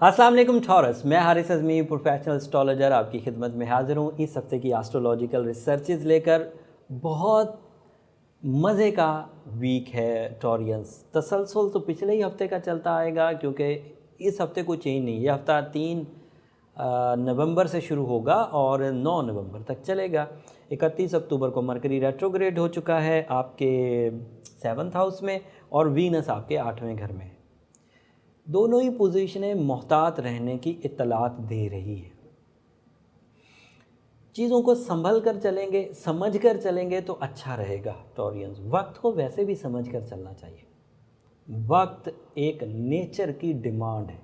अस्सलाम वालेकुम टॉरस, मैं हारिस अज़मी प्रोफेशनल एस्ट्रोलॉजर आपकी खिदमत में हाज़िर हूँ इस हफ्ते की एस्ट्रोलॉजिकल रिसर्चेज लेकर। बहुत मज़े का वीक है टॉरियंस। तसलसल तो पिछले ही हफ्ते का चलता आएगा क्योंकि इस हफ्ते कोई चेंज नहीं। ये हफ्ता 3 नवंबर से शुरू होगा और 9 नवंबर तक चलेगा। 31 अक्टूबर को मरकरी रेट्रोग्रेड हो चुका है आपके 7th हाउस में और वीनस आपके 8वें घर में। दोनों ही पोजीशनें मोहतात रहने की इत्तलात दे रही है। चीज़ों को संभल कर चलेंगे, समझ कर चलेंगे तो अच्छा रहेगा टॉरियंस। वक्त को वैसे भी समझ कर चलना चाहिए। वक्त एक नेचर की डिमांड है,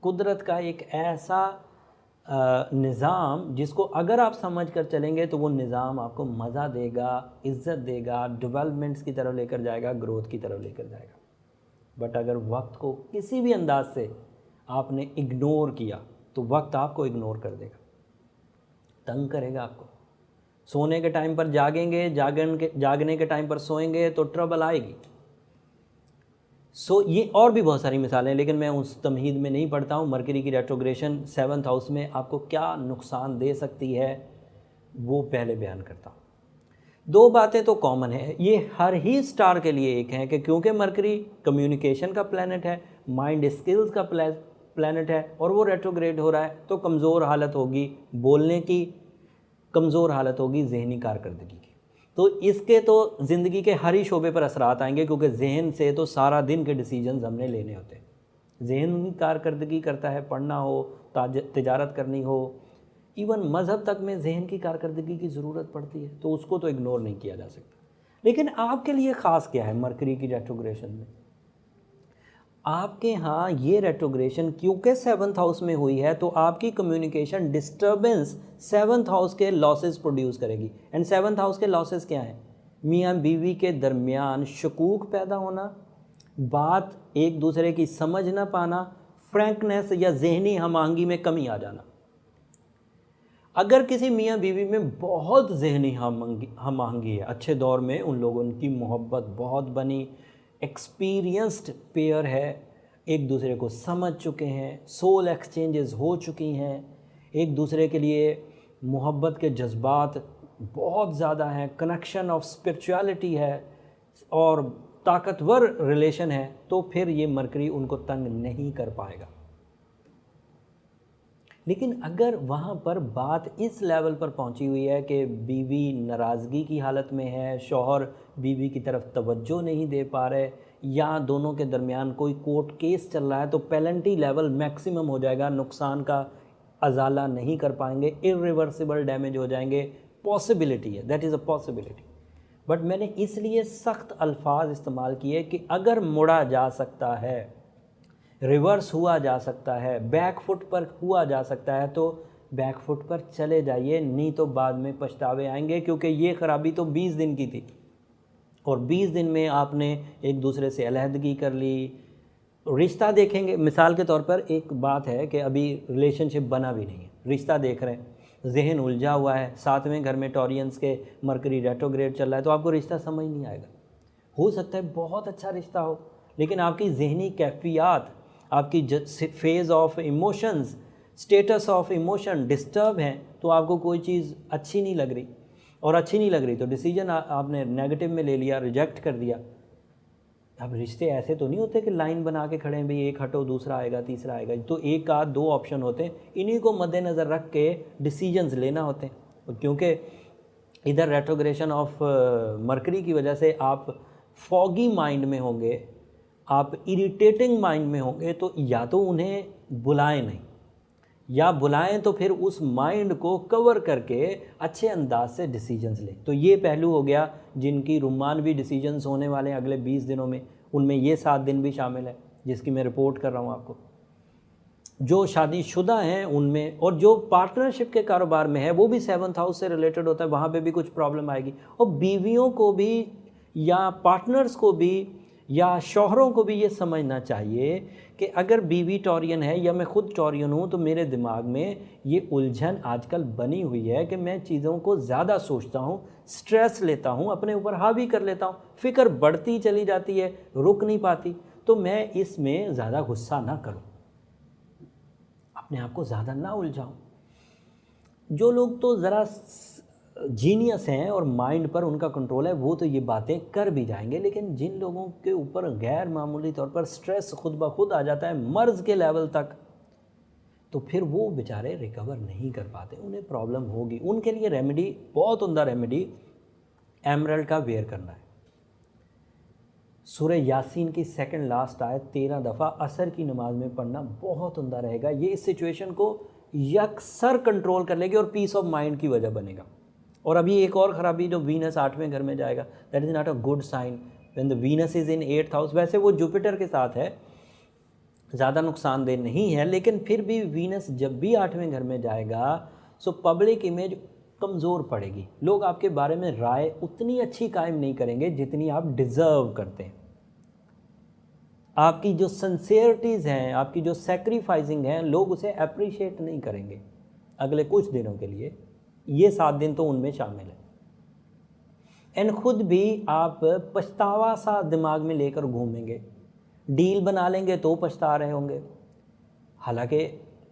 कुदरत का एक ऐसा निज़ाम जिसको अगर आप समझ कर चलेंगे तो वो निज़ाम आपको मज़ा देगा, इज़्ज़त देगा, डेवलपमेंट्स की तरफ लेकर जाएगा, ग्रोथ की तरफ लेकर जाएगा। बट अगर वक्त को किसी भी अंदाज से आपने इग्नोर किया तो वक्त आपको इग्नोर कर देगा, तंग करेगा आपको। सोने के टाइम पर जागेंगे, जागने के टाइम पर सोएंगे तो ट्रबल आएगी। ये और भी बहुत सारी मिसालें, लेकिन मैं उस तमहीद में नहीं पढ़ता हूँ। मरकरी की रेट्रोग्रेशन 7th हाउस में आपको क्या नुकसान दे सकती है वो पहले बयान करता हूँ। दो बातें तो कॉमन है, ये हर ही स्टार के लिए एक है कि क्योंकि मरकरी कम्युनिकेशन का प्लैनेट है, माइंड स्किल्स का प्लैनेट है और वो रेट्रोग्रेड हो रहा है तो कमज़ोर हालत होगी, बोलने की कमज़ोर हालत होगी, जहनी कारकर्दगी की। तो इसके तो ज़िंदगी के हर ही शोबे पर असरात आएंगे क्योंकि जहन से तो सारा दिन के डिसीजंस हमने लेने होते हैं। जहन कारकर्दगी करता है, पढ़ना हो, तिजारत करनी हो, इवन मज़हब तक में जहन की कारकर्दगी की ज़रूरत पड़ती है, तो उसको तो इग्नोर नहीं किया जा सकता। लेकिन आपके लिए ख़ास क्या है मरकरी की रेट्रोग्रेशन में? आपके यहाँ ये रेट्रोग्रेशन क्योंकि 7th हाउस में हुई है तो आपकी कम्युनिकेशन डिस्टर्बेंस 7th हाउस के लॉसेस प्रोड्यूस करेगी। एंड 7th हाउस के लॉसेस क्या हैं? मियाँ बीवी के दरमियान शकूक पैदा होना, बात एक दूसरे की समझ ना पाना, फ्रैंकनेस या जहनी हम-आहंगी में कमी आ जाना। अगर किसी मियाँ बीवी में बहुत जहनी हम आहंगी है, अच्छे दौर में उन लोगों की मोहब्बत बहुत बनी, एक्सपीरियंस्ड पेयर है, एक दूसरे को समझ चुके हैं, सोल एक्सचेंजेस हो चुकी हैं, एक दूसरे के लिए मोहब्बत के जज्बात बहुत ज़्यादा हैं, कनेक्शन ऑफ स्पिरिचुअलिटी है और ताकतवर रिलेशन है, तो फिर ये मरकरी उनको तंग नहीं कर पाएगा। लेकिन अगर वहाँ पर बात इस लेवल पर पहुँची हुई है कि बीवी नाराज़गी की हालत में है, शौहर बीवी की तरफ तवज्जो नहीं दे पा रहे, या दोनों के दरमियान कोई कोर्ट केस चल रहा है, तो पेनल्टी लेवल मैक्सिमम हो जाएगा, नुकसान का अजाला नहीं कर पाएंगे, इरिवर्सिबल डैमेज हो जाएंगे। पॉसिबिलिटी है, that is a possibility. But मैंने इसलिए सख्त अल्फाज इस्तेमाल किए कि अगर मुड़ा जा सकता है, रिवर्स हुआ जा सकता है, बैक फुट पर हुआ जा सकता है, तो बैक फुट पर चले जाइए, नहीं तो बाद में पछतावे आएंगे। क्योंकि ये ख़राबी तो 20 दिन की थी और 20 दिन में आपने एक दूसरे से अलहदगी कर ली। रिश्ता देखेंगे, मिसाल के तौर पर एक बात है कि अभी रिलेशनशिप बना भी नहीं है, रिश्ता देख रहे हैं, जहन उलझा हुआ है, 7वें घर में टॉरियंस के मरकरी रेट्रोग्रेड चल रहा है, तो आपको रिश्ता समझ नहीं आएगा। हो सकता है बहुत अच्छा रिश्ता हो, लेकिन आपकी जहनी कैफियत, आपकी phase of emotions, status of emotion disturb हैं, तो आपको कोई चीज़ अच्छी नहीं लग रही, और अच्छी नहीं लग रही तो डिसीजन आपने नेगेटिव में ले लिया, रिजेक्ट कर दिया। अब रिश्ते ऐसे तो नहीं होते कि लाइन बना के खड़े हैं, भाई एक हटो दूसरा आएगा तीसरा आएगा, तो एक का 2 ऑप्शन होते हैं, इन्हीं को मद्देनज़र रख के डिसीजंस लेना होते हैं। क्योंकि इधर रेट्रोग्रेशन ऑफ मरकरी की वजह से आप फॉगी माइंड में होंगे, आप इरिटेटिंग माइंड में होंगे, तो या तो उन्हें बुलाएं नहीं, या बुलाएं तो फिर उस माइंड को कवर करके अच्छे अंदाज से डिसीजंस लें। तो ये पहलू हो गया जिनकी रुमानवी डिसीजंस होने वाले हैं अगले 20 दिनों में, उनमें ये 7 दिन भी शामिल है जिसकी मैं रिपोर्ट कर रहा हूँ आपको। जो शादीशुदा हैं उनमें, और जो पार्टनरशिप के कारोबार में है वो भी 7th हाउस से रिलेटेड होता है, वहाँ पे भी कुछ प्रॉब्लम आएगी। और बीवियों को भी या पार्टनर्स को भी या शौहरों को भी ये समझना चाहिए कि अगर बीवी टॉरियन है या मैं खुद टॉरियन हूँ, तो मेरे दिमाग में ये उलझन आजकल बनी हुई है कि मैं चीज़ों को ज़्यादा सोचता हूँ, स्ट्रेस लेता हूँ, अपने ऊपर हावी कर लेता हूँ, फ़िक्र बढ़ती चली जाती है, रुक नहीं पाती। तो मैं इसमें ज़्यादा गुस्सा ना करूँ, अपने आप को ज़्यादा ना उलझाओ। जो लोग तो ज़रा जीनियस हैं और माइंड पर उनका कंट्रोल है, वो तो ये बातें कर भी जाएंगे, लेकिन जिन लोगों के ऊपर गैर मामूली तौर पर स्ट्रेस खुद ब खुद आ जाता है मर्ज़ के लेवल तक, तो फिर वो बेचारे रिकवर नहीं कर पाते, उन्हें प्रॉब्लम होगी। उनके लिए रेमेडी, बहुत उम्दा रेमेडी, एमरल्ड का वेयर करना है। सूरह यासीन की सेकंड लास्ट आयत 13 दफ़ा असर की नमाज में पढ़ना बहुत उम्दा रहेगा। ये इस सिचुएशन को यकसर कंट्रोल कर लेगी और पीस ऑफ माइंड की वजह बनेगा। और अभी एक और ख़राबी, जो वीनस 8वें घर में जाएगा, that is not a good sign when the Venus is in 8th house. वैसे वो जुपिटर के साथ है, ज़्यादा नुकसानदेह नहीं है, लेकिन फिर भी वीनस जब भी 8वें घर में जाएगा सो पब्लिक इमेज कमज़ोर पड़ेगी। लोग आपके बारे में राय उतनी अच्छी कायम नहीं करेंगे जितनी आप डिज़र्व करते हैं। आपकी जो सिंसियरिटीज़ हैं, आपकी जो सेक्रीफाइसिंग हैं, लोग उसे अप्रिशिएट नहीं करेंगे अगले कुछ दिनों के लिए। ये 7 दिन तो उनमें शामिल है। एंड ख़ुद भी आप पछतावा सा दिमाग में लेकर घूमेंगे, डील बना लेंगे तो पछता रहे होंगे। हालांकि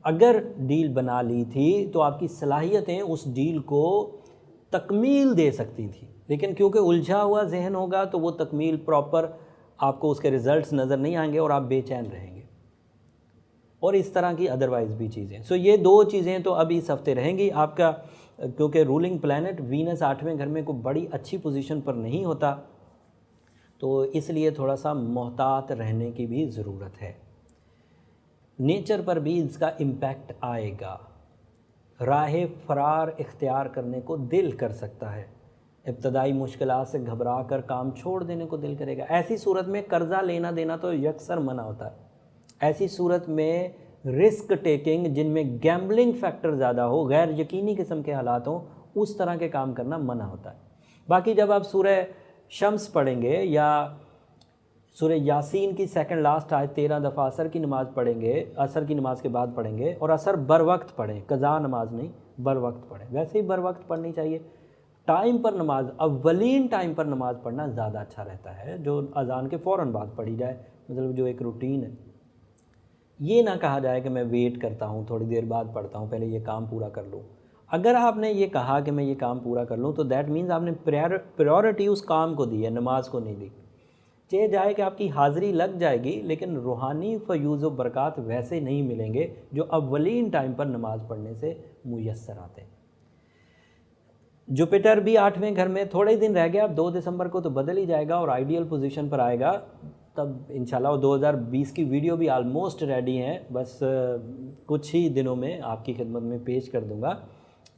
अगर डील बना ली थी तो आपकी सलाहियतें उस डील को तकमील दे सकती थी, लेकिन क्योंकि उलझा हुआ जहन होगा तो वो तकमील प्रॉपर आपको उसके रिज़ल्ट्स नज़र नहीं आएंगे और आप बेचैन रहेंगे। और इस तरह की अदरवाइज़ भी चीज़ें। सो ये 2 चीज़ें तो अभी इस हफ्ते रहेंगी आपका, क्योंकि रूलिंग प्लैनेट वीनस 8वें घर में कोई बड़ी अच्छी पोजीशन पर नहीं होता, तो इसलिए थोड़ा सा मोहतात रहने की भी ज़रूरत है। नेचर पर भी इसका इम्पैक्ट आएगा। राह फ़रार इख्तियार करने को दिल कर सकता है, इब्तदाई मुश्किलात से घबरा कर काम छोड़ देने को दिल करेगा। ऐसी सूरत में कर्ज़ा लेना देना तो यकसर मना होता है। ऐसी सूरत में रिस्क टेकिंग, जिनमें गैम्बलिंग फैक्टर ज़्यादा हो, गैर यकीनी किस्म के हालात हों, उस तरह के काम करना मना होता है। बाकी जब आप सूरह शम्स पढ़ेंगे या सूरह यासीन की सेकंड लास्ट आयत 13 दफ़ा असर की नमाज़ पढ़ेंगे, असर की नमाज़ के बाद पढ़ेंगे, और असर बर वक्त पढ़ें, कज़ा नमाज नहीं, बर वक्त पढ़ें। वैसे ही बर वक्त पढ़नी चाहिए। टाइम पर नमाज, अव्वलीन टाइम पर नमाज़ पढ़ना ज़्यादा अच्छा रहता है, जो अज़ान के फ़ौरन बाद पढ़ी जाए, मतलब जो एक रूटीन है। ये ना कहा जाए कि मैं वेट करता हूँ, थोड़ी देर बाद पढ़ता हूँ, पहले ये काम पूरा कर लूँ। अगर आपने ये कहा कि मैं ये काम पूरा कर लूँ, तो दैट मीन्स आपने प्रायोरिटी उस काम को दी है, नमाज को नहीं दी। चाहे जाए कि आपकी हाज़िरी लग जाएगी, लेकिन रूहानी फ़यूज़ व बरक़ात वैसे नहीं मिलेंगे जो अव्वलीन टाइम पर नमाज़ पढ़ने से मुयस्सर आते हैं। जुपिटर भी 8वें घर में थोड़े दिन रह गया, अब 2 दिसंबर को तो बदल ही जाएगा और आइडियल पोजीशन पर आएगा। तब इंशाल्लाह 2020 की वीडियो भी आलमोस्ट रेडी है, बस कुछ ही दिनों में आपकी खिदमत में पेश कर दूंगा।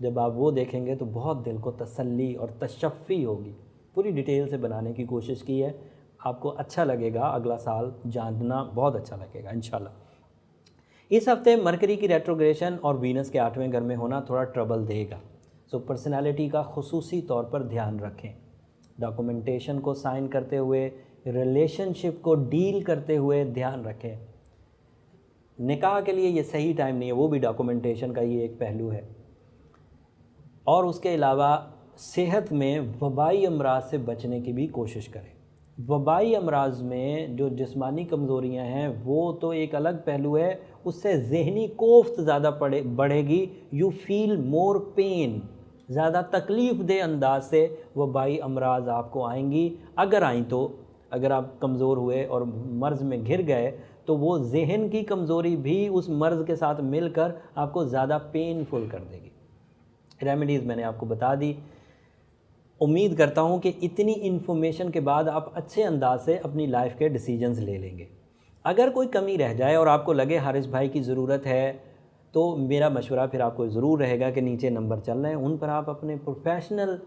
जब आप वो देखेंगे तो बहुत दिल को तसल्ली और तशफ़ी होगी। पूरी डिटेल से बनाने की कोशिश की है, आपको अच्छा लगेगा, अगला साल जानना बहुत अच्छा लगेगा इंशाल्लाह। इस हफ्ते मरकरी की रेट्रोग्रेशन और वीनस के 8वें घर में होना थोड़ा ट्रबल देगा। सो पर्सनालिटी का खुसूसी तौर पर ध्यान रखें। डॉक्यूमेंटेशन को साइन करते हुए, रिलेशनशिप को डील करते हुए ध्यान रखें। निकाह के लिए ये सही टाइम नहीं है, वो भी डॉक्यूमेंटेशन का ही एक पहलू है। और उसके अलावा सेहत में वबाई अमराज से बचने की भी कोशिश करें। वबाई अमराज में जो जिस्मानी कमज़ोरियां हैं वो तो एक अलग पहलू है, उससे ज़हनी कोफ्त ज़्यादा बढ़ेगी। यू फील मोर पेन, ज़्यादा तकलीफ़ दे अंदाज से वबाई अमराज आपको आएंगी। अगर आई तो, अगर आप कमज़ोर हुए और मर्ज़ में घिर गए तो वो जहन की कमज़ोरी भी उस मर्ज़ के साथ मिलकर आपको ज़्यादा पेनफुल कर देगी। रेमेडीज़ मैंने आपको बता दी। उम्मीद करता हूँ कि इतनी इन्फॉर्मेशन के बाद आप अच्छे अंदाज से अपनी लाइफ के डिसीजंस ले लेंगे। अगर कोई कमी रह जाए और आपको लगे हारिस भाई की ज़रूरत है, तो मेरा मशवरा फिर आपको ज़रूर रहेगा कि नीचे नंबर चल रहे हैं, उन पर आप अपने प्रोफेशनल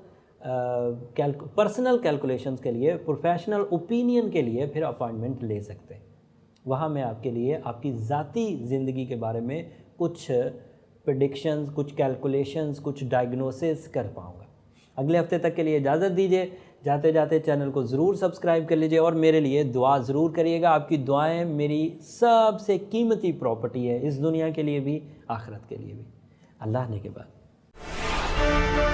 पर्सनल कैलकुलेशंस के लिए, प्रोफेशनल ओपिनियन के लिए फिर अपॉइंटमेंट ले सकते हैं। वहाँ मैं आपके लिए आपकी ज़ाती ज़िंदगी के बारे में कुछ प्रेडिक्शंस, कुछ कैलकुलेशंस, कुछ डायग्नोसिस कर पाऊँगा। अगले हफ्ते तक के लिए इजाज़त दीजिए। जाते जाते चैनल को ज़रूर सब्सक्राइब कर लीजिए और मेरे लिए दुआ ज़रूर करिएगा। आपकी दुआएं मेरी सबसे कीमती प्रॉपर्टी है, इस दुनिया के लिए भी, आखिरत के लिए भी। अल्लाह ने के बाद।